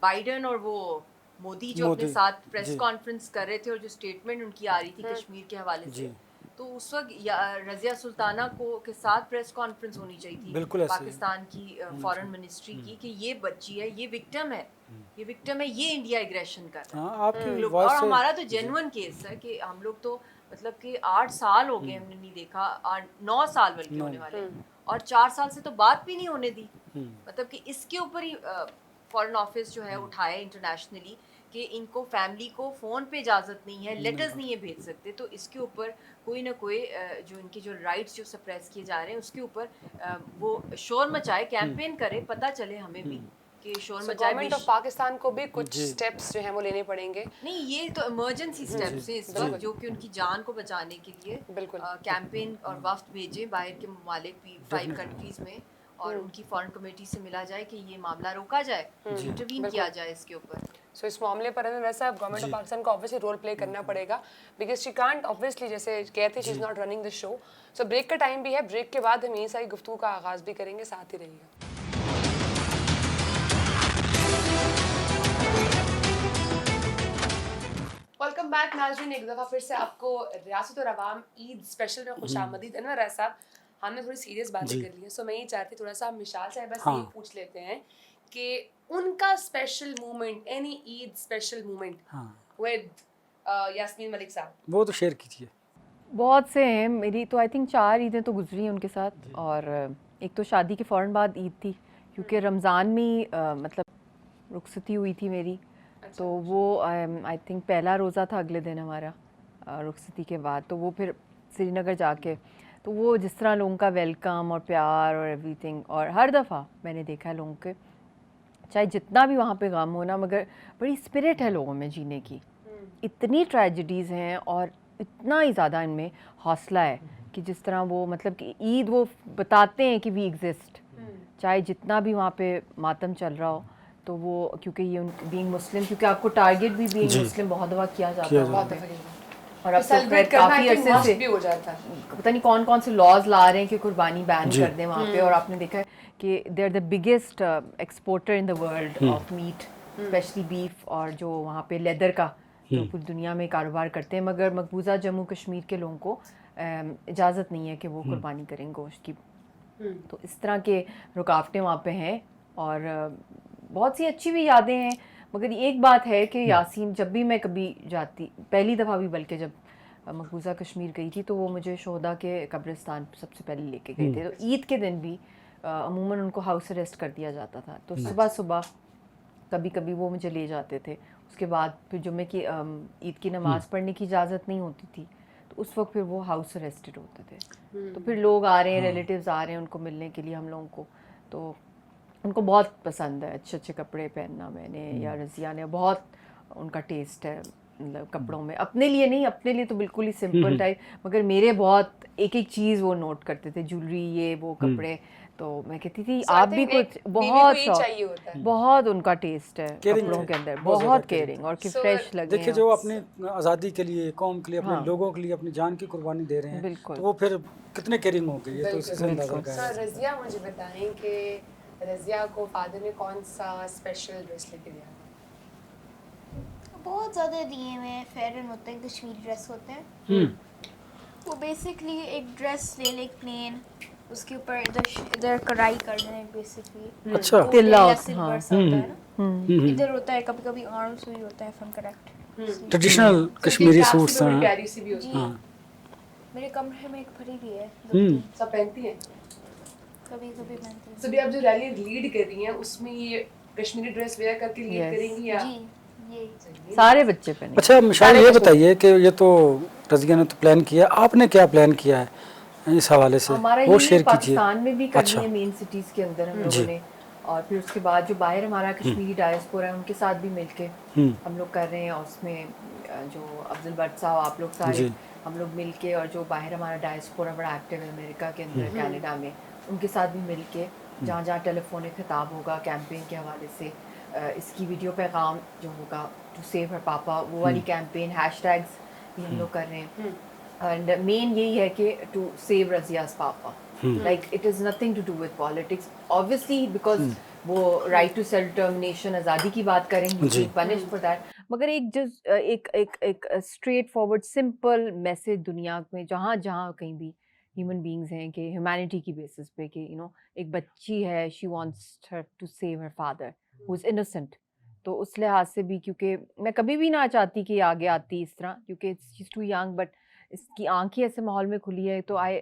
बाइडन और वो मोदी जो अपने साथ प्रेस कॉन्फ्रेंस कर रहे थे, और जो स्टेटमेंट उनकी आ रही थी कश्मीर के हवाले से, तो उस वक्त रज़िया सुल्ताना को के साथ प्रेस कॉन्फ्रेंस होनी चाहिए थी पाकिस्तान की फॉरेन मिनिस्ट्री की, कि ये बच्ची है, ये विक्टिम है, ये विक्टिम है, ये इंडिया एग्रेशन कर रहा है। और हमारा तो जेन्युइन केस है कि हम लोग तो मतलब कि 8 साल हो गए हमने नहीं देखा, 9 साल बल्कि होने वाले, और 4 साल से तो बात भी नहीं होने दी। मतलब कि इसके ऊपर ही फॉरेन ऑफिस जो है उठाए इंटरनेशनली कि इनको फैमिली को फ़ोन पे इजाज़त नहीं है, लेटर्स नहीं है भेज सकते, तो इसके ऊपर कोई ना कोई जो इनके जो राइट्स जो सप्रेस किए जा रहे हैं उसके ऊपर वो शोर मचाए, कैंपेन करे, पता चले हमें भी कि शोर मचाए। गवर्नमेंट ऑफ पाकिस्तान को भी कुछ स्टेप्स जो हैं वो लेने पड़ेंगे। नहीं, ये तो इमरजेंसी स्टेप्स हैं इस वक्त, जो कि उनकी जान को बचाने के लिए कैंपेन और वफ्द भेजें बाहर के ममालिक भी, 5 कंट्रीज़ में, और उनकी फॉरेन कमेटी से मिला जाए कि ये मामला रोका जाए, इंटरवीन किया जाए इसके ऊपर। सो इस मामले पर हमें वैसा गवर्नमेंट ऑफ पाकिस्तान को ऑब्वियसली रोल प्ले करना पड़ेगा, बिकॉज शी कांट ऑब्वियसली, जैसे कहते she is not running the show. So break का टाइम भी है, ब्रेक के बाद हम यही सारी गुफ्तगू का आगाज़ भी करेंगे, साथ ही रहिएगा। वेलकम बैक नाज़रीन, एक दफ़ा फिर से आपको रियासत और अवाम ईद स्पेशल में खुशामदीद। अनवर राय साहब, हमने थोड़ी सीरियस बातें कर ली हैं, सो मैं ये चाहती थोड़ा सा मिशाल साहब बस ये पूछ लेते हैं कि उनका special moment, any Eid special moment with Yasmin Malik sahab, वो तो शेयर कीजिए। बहुत से हैं, मेरी तो आई थिंक 4 ईदें तो गुजरी हैं उनके साथ, और एक तो शादी के फ़ौरन बाद ईद थी, क्योंकि रमज़ान में मतलब रुखसती हुई थी मेरी, तो वो आई थिंक पहला रोज़ा था अगले दिन हमारा रुखसती के बाद, तो वो फिर श्रीनगर जाके, तो वो जिस तरह लोगों का वेलकम और प्यार और एवरीथिंग, और हर दफ़ा मैंने देखा है लोगों के, चाहे जितना भी वहाँ पे गम हो ना, मगर बड़ी स्पिरिट है लोगों में जीने की। इतनी ट्रेजेडीज़ हैं और इतना ही ज़्यादा इनमें हौसला है कि जिस तरह वो मतलब कि ईद वो बताते हैं कि वी एग्जिस्ट, चाहे जितना भी वहाँ पे मातम चल रहा हो। तो वो क्योंकि ये बीइंग मुस्लिम, क्योंकि आपको टारगेट भी बीइंग मुस्लिम बहुत दफ़ा किया जाता है बहुत दफा किया। और अब तो सेलिब्रेट खैर करना काफ़ी I think अरसे must से भी हो जाता है। पता नहीं कौन कौन से लॉज ला रहे हैं कि कुर्बानी बैन कर दें वहाँ पे। और आपने देखा है कि they are the biggest exporter in the world of meat, specially beef, और जो वहाँ पे लेदर का जो पूरी दुनिया में कारोबार करते हैं, मगर मकबूजा जम्मू कश्मीर के लोगों को इजाज़त नहीं है कि वो कुर्बानी करें गोश्त की। तो इस तरह के रुकावटें वहाँ पे हैं, और बहुत सी अच्छी भी यादें हैं। मगर एक बात है कि यासीन, जब भी मैं कभी जाती, पहली दफ़ा भी बल्कि जब मकबूजा कश्मीर गई थी, तो वो मुझे शोहदा के कब्रिस्तान सबसे पहले लेके गए थे। तो ईद के दिन भी अमूमन उनको हाउस अरेस्ट कर दिया जाता था, तो सुबह सुबह कभी कभी वो मुझे ले जाते थे। उसके बाद फिर जुम्मे की ईद की नमाज़ पढ़ने की इजाज़त नहीं होती थी, तो उस वक्त फिर वो हाउस अरेस्टेड होते थे। तो फिर लोग आ रहे हैं, रिलेटिव्स आ रहे हैं उनको मिलने के लिए हम लोगों को, तो उनको बहुत पसंद है अच्छे अच्छे कपड़े पहनना। मैंने या रज़िया ने, बहुत उनका टेस्ट है मतलब कपड़ों में। अपने लिए नहीं, अपने लिए तो बिल्कुल ही सिंपल टाइप, मगर मेरे बहुत एक एक चीज़ वो नोट करते थे, ज्वेलरी ये वो कपड़े। तो मैं कहती थी So I आप भी think एक कुछ, बीवी बहुत को ये शौक, चाहिए होता है। बहुत उनका टेस्ट है Caring कपड़ों थे, के अंदर, बहुत ज़्यादा बहुत caring केयरिंग, थे। और कि So, फ्रेश लगे। देखिए जो अपनी आज़ादी के लिए, कौम के लिए, अपने हाँ। लोगों के लिए अपनी जान की कुर्बानी दे रहे हैं, बिल्कुल। तो वो फिर कितने केयरिंग होंगे, ये तो इससे अंदाजा बिल्कुल। लगाया सर रज़िया, मुझे बताएं कि रज़िया को फादर ने कौन सा स्पेशल ड्रेस लेके दिया? बहुत ज़्यादा दिए हुए हैं, फेरन होते हैं, कश्मीरी ड्रेस होते हैं। वो बेसिकली एक ड्रेस ले ले प्लेन, उसके ऊपर इधर कढ़ाई कर देना है बेसिकली। अच्छा। तिल्ला या होता है, सिल्वर सा होता है ना, इधर होता है, कभी कभी आर्म्स भी होता है, fun correct. Traditional Kashmiri suits हैं। प्यारी सी भी होती जी है। मेरे कमरे में एक भरी भी है, सब पहनती हैं। कभी कभी पहनती हूँ। सभी आप जो रैली लीड कर रही हैं उसमें ये कश्मीरी ड्रेस वेयर करके लीड Yes. करेंगी या? जी ये सारे बच्चे पहने। अच्छा मिशाल, ये बताइए कि ये तो रज़िया ने तो प्लान किया, आपने क्या प्लान किया है इस हवाले से, हमारा वो ये शेयर कीजिए। पाकिस्तान में भी करनी अच्छा। है, मेन सिटीज़ के अंदर हम जी। लोगों ने, और फिर उसके बाद जो बाहर हमारा कश्मीरी डायस्पोरा है उनके साथ भी मिलके हम लोग कर रहे हैं। और उसमें जो अफजल भट्ट साहब, आप लोग सारे, जी। हम लोग मिलके, और जो बाहर हमारा डायस्पोरा बड़ा एक्टिव है अमेरिका के अंदर, कनाडा में, उनके साथ भी मिलके जहाँ जहाँ टेलीफोनिक खिताब होगा कैंपेन के हवाले से, इसकी वीडियो पैगाम जो होगा टू सेव हर पापा, वो वाली कैंपेन, हैशटैग्स भी हम लोग कर रहे हैं। एंड मेन यही है कि टू सेव रज़िया's papa, like it is nothing to do with politics obviously, because वो राइट टू सेल्फ डिटर्मिनेशन, आज़ादी की बात करेंगे, पनिश फॉर दैट, मगर एक जो एक स्ट्रेट फॉरवर्ड सिंपल मैसेज दुनिया में जहाँ जहाँ कहीं भी ह्यूमन बींग्स हैं कि ह्यूमैनिटी की बेसिस पे कि एक बच्ची है, she wants her to save her father who is innocent. तो उस लिहाज से भी, क्योंकि मैं कभी भी ना चाहती कि आगे आती इस तरह, क्योंकि इट्स टू यंग, बट इसकी आंखें ऐसे माहौल में खुली है, तो आई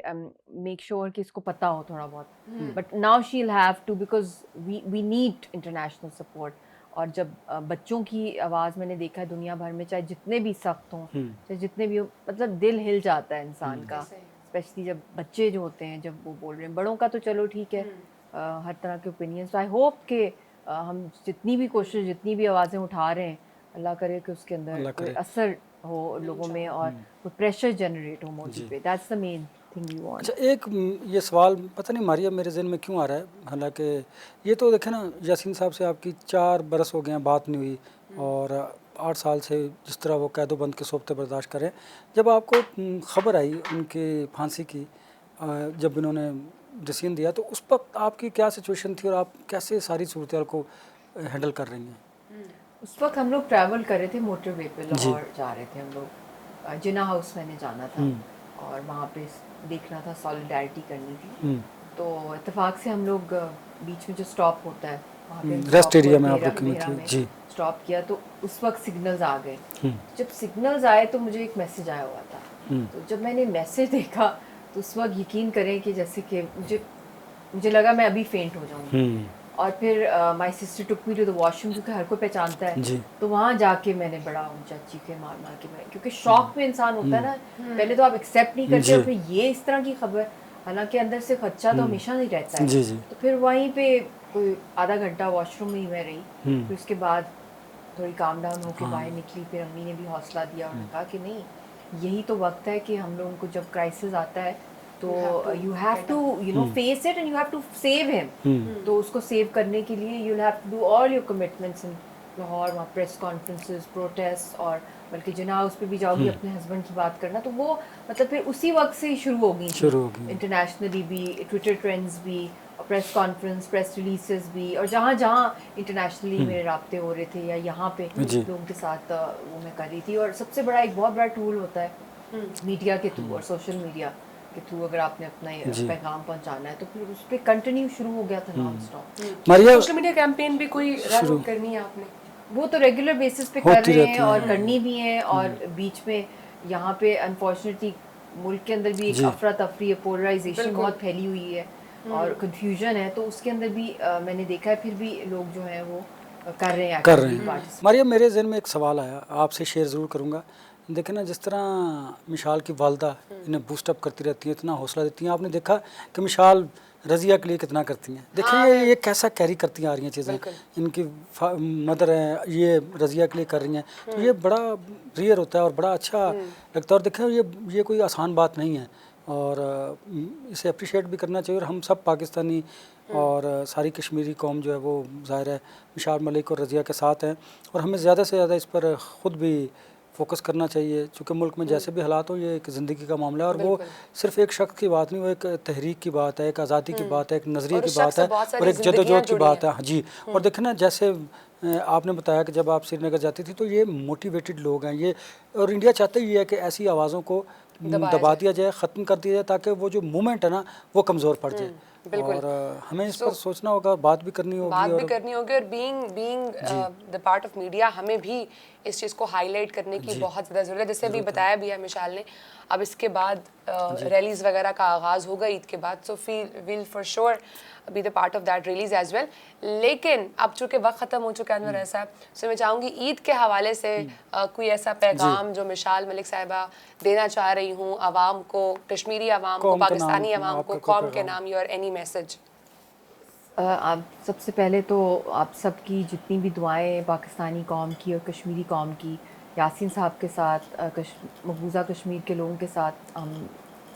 मेक श्योर कि इसको पता हो थोड़ा बहुत। But now she will have to, because we need international support. और जब बच्चों की आवाज़ मैंने देखा है दुनिया भर में, चाहे जितने भी सख्त हों, चाहे जितने भी हो, मतलब दिल हिल जाता है इंसान का, स्पेशली जब बच्चे जो होते हैं, जब वो बोल रहे हैं। बड़ों का तो चलो ठीक है, हर तरह के ओपिनियंस। आई होप कि हम जितनी भी कोशिश, जितनी भी आवाज़ें उठा रहे हैं, अल्लाह करे कि उसके अंदर कोई असर हो लोगों में, और कोई प्रेशर जनरेट हो मोदी पे। That's the main thing we want. अच्छा, एक ये सवाल पता नहीं मारिया मेरे ज़हन में क्यों आ रहा है, हालांकि ये तो देखें ना, यासीन साहब से आपकी 4 बरस हो गए हैं, बात नहीं हुई, और 8 साल से जिस तरह वो कैदोबंद के सोबते बर्दाश्त करें, जब आपको खबर आई उनके फांसी की, जब इन्होंने डिसीजन दिया, तो उस वक्त आपकी क्या सिचुएशन थी और आप कैसे सारी सूरत को हैंडल कर रही हैं? उस वक्त हम लोग ट्रैवल कर रहे थे मोटरवे पे, लाहौर जा रहे थे हम लोग। जिना हाउस मैंने जाना था और वहाँ पे देखना था, सॉलिडारिटी करनी थी। तो इत्तेफाक से हम लोग बीच में जो स्टॉप होता है वहाँ पे रेस्ट एरिया में आप रुकी थी जी, स्टॉप किया, तो उस वक्त सिग्नल्स आ गए। जब सिग्नल्स आए तो मुझे एक मैसेज आया हुआ था। तो जब मैंने मैसेज देखा तो उस वक्त यकीन करें कि जैसे कि मुझे लगा मैं अभी फेंट हो जाऊँगी। और फिर my sister took me to the washroom, क्योंकि हर कोई पहचानता है। जी। तो वहाँ जाके मैंने बड़ा ऊंचा चीखे मार मार के मैं, क्योंकि शॉक में इंसान होता है ना, पहले तो आप एक्सेप्ट नहीं करते जी। और फिर ये इस तरह की खबर, हालांकि अंदर से खदशा तो हमेशा नहीं रहता है। जी, जी। तो फिर वहीं पे कोई आधा घंटा वॉशरूम में ही मैं रही, फिर उसके बाद थोड़ी काम डाउन होके बाहर निकली, फिर अम्मी ने भी हौसला दिया और कहा कि नहीं, यही तो वक्त है कि हम लोगों को जब क्राइसिस आता है तो you have to you know face it and you have to save him. तो उसको सेव करने के लिए you have to do all your commitments in Lahore, वहाँ प्रेस कॉन्फ्रेंसेस, प्रोटेस्ट, और बल्कि जिना हाउस पे भी जाओगी अपने हस्बैंड की बात करना। तो वो मतलब फिर उसी वक्त से ही शुरू हो गई इंटरनेशनली भी, ट्विटर ट्रेंड्स भी, प्रेस कॉन्फ्रेंस, प्रेस रिलीजेस भी, और जहाँ जहाँ इंटरनेशनली मेरे राब्ते हो रहे थे या यहाँ पे लोगों के साथ वो मैं कर रही थी। और सबसे बड़ा एक बहुत बड़ा टूल होता है मीडिया के थ्रू और सोशल मीडिया के थ्रू, अगर आपने अपना पैगाम पहुंचाना है तो फिर उस पर कंटिन्यू शुरू हो गया था non stop. Maria, social media campaign भी कोई रन करनी है आपने? वो तो रेगुलर बेसिस पे कर रहे हैं और करनी भी है। और बीच में यहाँ पे अनफॉर्चुनेटली मुल्क के अंदर भी एक अफरा तफरी है, पोलराइजेशन बहुत फैली हुई है और कंफ्यूजन है, तो उसके अंदर भी मैंने देखा है फिर भी लोग जो हैं वो कर रहे हैं। मारिया, मेरे जहन में एक सवाल आया, आपसे शेयर ज़रूर करूँगा। देखें ना, जिस तरह मिशाल की वालदा इन्हें बूस्टअप करती रहती हैं, इतना हौसला देती हैं, आपने देखा कि मिशाल रज़िया के लिए कितना करती हैं। देखिए ये कैसा कैरी करती आ रही हैं चीज़ें, इनकी मदर हैं, ये रज़िया के लिए कर रही हैं, तो ये बड़ा रियर होता है और बड़ा अच्छा लगता है। और देखें ये कोई आसान बात नहीं है और इसे अप्रिशिएट भी करना चाहिए। और हम सब पाकिस्तानी और सारी कश्मीरी कौम जो है वो ज़ाहिर है मिशाल मलिक और रज़िया के साथ हैं, और हमें ज़्यादा से ज़्यादा इस पर ख़ुद भी फोकस करना चाहिए, क्योंकि मुल्क में जैसे भी हालात हो, ये एक ज़िंदगी का मामला है। और वो सिर्फ एक शख्स की बात नहीं, वो एक तहरीक की बात है, एक आज़ादी की बात है, एक नज़रिए की बात है और एक जद्दोजहद की बात है। हाँ जी। और देखें ना, जैसे आपने बताया कि जब आप श्रीनगर जाती थी तो ये मोटिवेटेड लोग हैं ये, और इंडिया चाहते ही है कि ऐसी आवाज़ों को दबा दिया जाए, ख़त्म कर दिया जाए, ताकि वो जो मूवमेंट है ना वो कमज़ोर पड़ जाए। और हमें इस पर सोचना होगा, बात भी करनी होगी और being the part of media हमें भी इस चीज़ को हाईलाइट करने की बहुत ज़्यादा ज़रूरत है। जैसे अभी बताया भी है मिशाल ने, अब इसके बाद रैलीज़ वगैरह का आगाज़ होगा ईद के बाद, so will for sure be the part of that release as well. लेकिन अब चूँकि वक्त ख़त्म हो चुका है अनवर ऐसा, सो मैं चाहूँगी ईद के हवाले से कोई ऐसा पैगाम जो मिशाल मलिक साहिबा देना चाह रही हूँ आवाम को, कश्मीरी आवाम को, पाकिस्तानी आवाम को, कौम के नाम, योर एनी मैसेज। आप सबसे पहले तो आप सबकी जितनी भी दुआएं पाकिस्तानी कौम की और कश्मीरी कौम की, यासीन साहब के साथ, मकबूजा कश्मीर के लोगों के साथ हम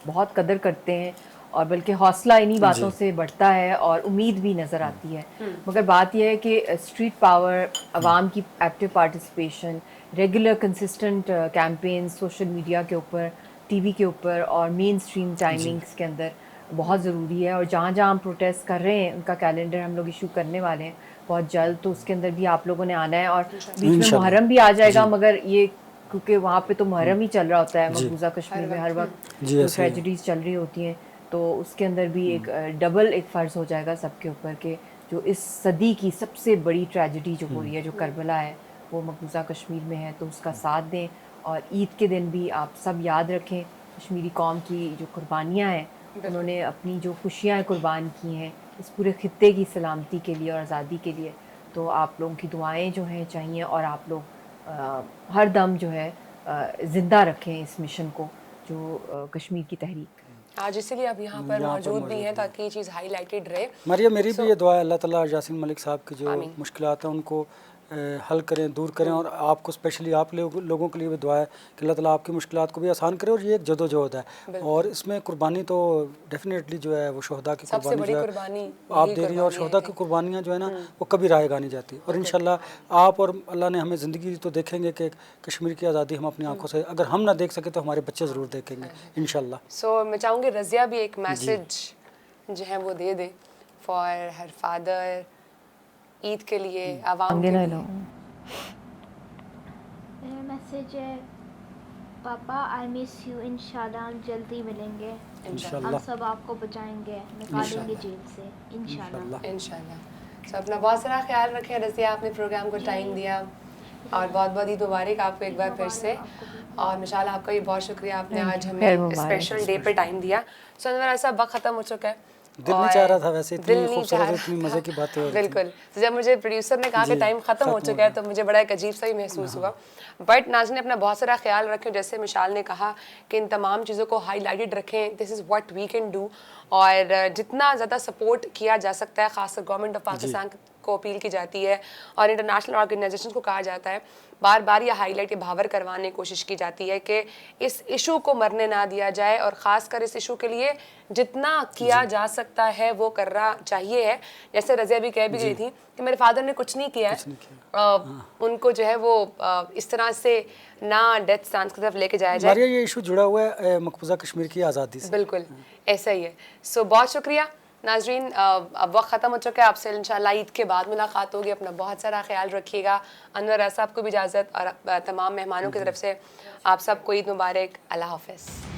बहुत कदर करते हैं, और बल्कि हौसला इन्हीं बातों से बढ़ता है और उम्मीद भी नज़र आती है। मगर बात यह है कि स्ट्रीट पावर, आवाम की active participation, regular consistent campaign social media के ऊपर, टीवी के ऊपर और मेन स्ट्रीम टाइमिंग्स के अंदर बहुत ज़रूरी है। और जहाँ जहाँ हम प्रोटेस्ट कर रहे हैं उनका कैलेंडर हम लोग इशू करने वाले हैं बहुत जल्द, तो उसके अंदर भी आप लोगों ने आना है। और बीच में मुहर्रम भी आ जाएगा, मगर ये क्योंकि वहाँ पे तो मुहर्रम ही चल रहा होता है मकबूजा कश्मीर में, हर वक्त जो ट्रेजेडीज़ चल रही होती हैं, तो उसके अंदर भी एक डबल एक फ़र्ज़ हो जाएगा सबके ऊपर कि जो इस सदी की सबसे बड़ी ट्रेजेडी जो हो रही है, जो करबला है, वो मकबूजा कश्मीर में है, तो उसका साथ दें। और ईद के दिन भी आप सब याद रखें कश्मीरी कौम की जो कुर्बानियाँ हैं, उन्होंने अपनी जो खुशियाँ कुर्बान की हैं इस पूरे खित्ते की सलामती के लिए और आज़ादी के लिए। तो आप लोगों की दुआएं जो हैं चाहिए, और आप लोग हर दम जो है ज़िंदा रखें इस मिशन को, जो कश्मीर की तहरीक। आज इसीलिए आप यहाँ पर मौजूद भी हैं ताकि ये चीज़ हाईलाइटेड रहे। मारिया, मेरी भी ये दुआ है, अल्लाह ताला यासीन मलिक साहब की जो मुश्किलात हैं उनको हल करें, दूर करें। और आपको स्पेशली आप लोगों के लिए भी दुआ है कि अल्लाह ताला आपकी मुश्किलात को भी आसान करे। और ये एक जदोजहद है, और इसमें कुर्बानी तो डेफिनेटली जो है वो शहदा की कुर्बानी जो है आप दे रही हैं, और शहदा की कुर्बानियाँ जो है ना वो कभी रायगा नहीं जाती। और इंशाल्लाह आप और अल्लाह ने हमें ज़िंदगी तो देखेंगे कि कश्मीर की आज़ादी हम अपनी आंखों से अगर हम ना देख सके तो हमारे बच्चे ज़रूर देखेंगे इंशाल्लाह। सो मैं चाहूँगी रज़िया भी एक मैसेज जो है वो दे दे फॉर हर फादर, ईद के लिए, आवाम के लिए। मेरा मैसेज है, पापा आई मिस यू, इंशाल्लाह हम जल्दी मिलेंगे, हम सब आपको बचाएंगे, निकालेंगे जेल से इंशाल्लाह। तो अपना बहुत सारा ख्याल रखें रज़िया, आपने प्रोग्राम को टाइम दिया, और बहुत बहुत ईद मुबारक आपको एक बार फिर से। और मिशाल आपका भी बहुत शुक्रिया, आपने आज हमें स्पेशल डे पे टाइम दिया। सो अनवर ऐसा वक्त ख़त्म हो चुका है, दिल नहीं और चाह रहा था वैसे, दिल इतनी नहीं खूबसूरत चाह और रहा इतनी मज़े की बातें हो रही थी। बिल्कुल। तो जब मुझे प्रोड्यूसर ने कहा कि जी, टाइम खत्म हो खत्म हो चुका है गया। तो मुझे बड़ा एक अजीब सा ही महसूस हुआ। बट नाज़रीन ने अपना बहुत सारा ख्याल रखें, जैसे मिशाल ने कहा कि इन तमाम चीज़ों को हाईलाइटेड रखें, this is what we can do, और जितना ज़्यादा सपोर्ट किया जा सकता है, खासकर गवर्नमेंट ऑफ पाकिस्तान को अपील की जाती है और इंटरनेशनल ऑर्गेनाइजेशन को कहा जाता है, बार बार ये हाईलाइट, ये भावर करवाने की कोशिश की जाती है कि इस इशू को मरने ना दिया जाए, और ख़ासकर इस इशू के लिए जितना किया जा सकता है वो करना चाहिए है। जैसे रज़िया भी कह भी गई थी कि मेरे फादर ने कुछ नहीं किया है, उनको जो है वो इस तरह से ना डेथ स्टेंस की तरफ लेके जाया जाए। मारिया, ये इशू जुड़ा हुआ है मकबूजा कश्मीर की आज़ादी से। बिल्कुल ऐसा ही है। सो बहुत शुक्रिया नाजरीन, अब वक्त ख़त्म हो चुका है, आपसे इंशाल्लाह ईद के बाद मुलाकात होगी। अपना बहुत सारा ख्याल रखिएगा। अनवर साहब को भी इजाज़त, और तमाम मेहमानों की तरफ से आप सबको ईद मुबारक। अल्लाह हाफ़िज़।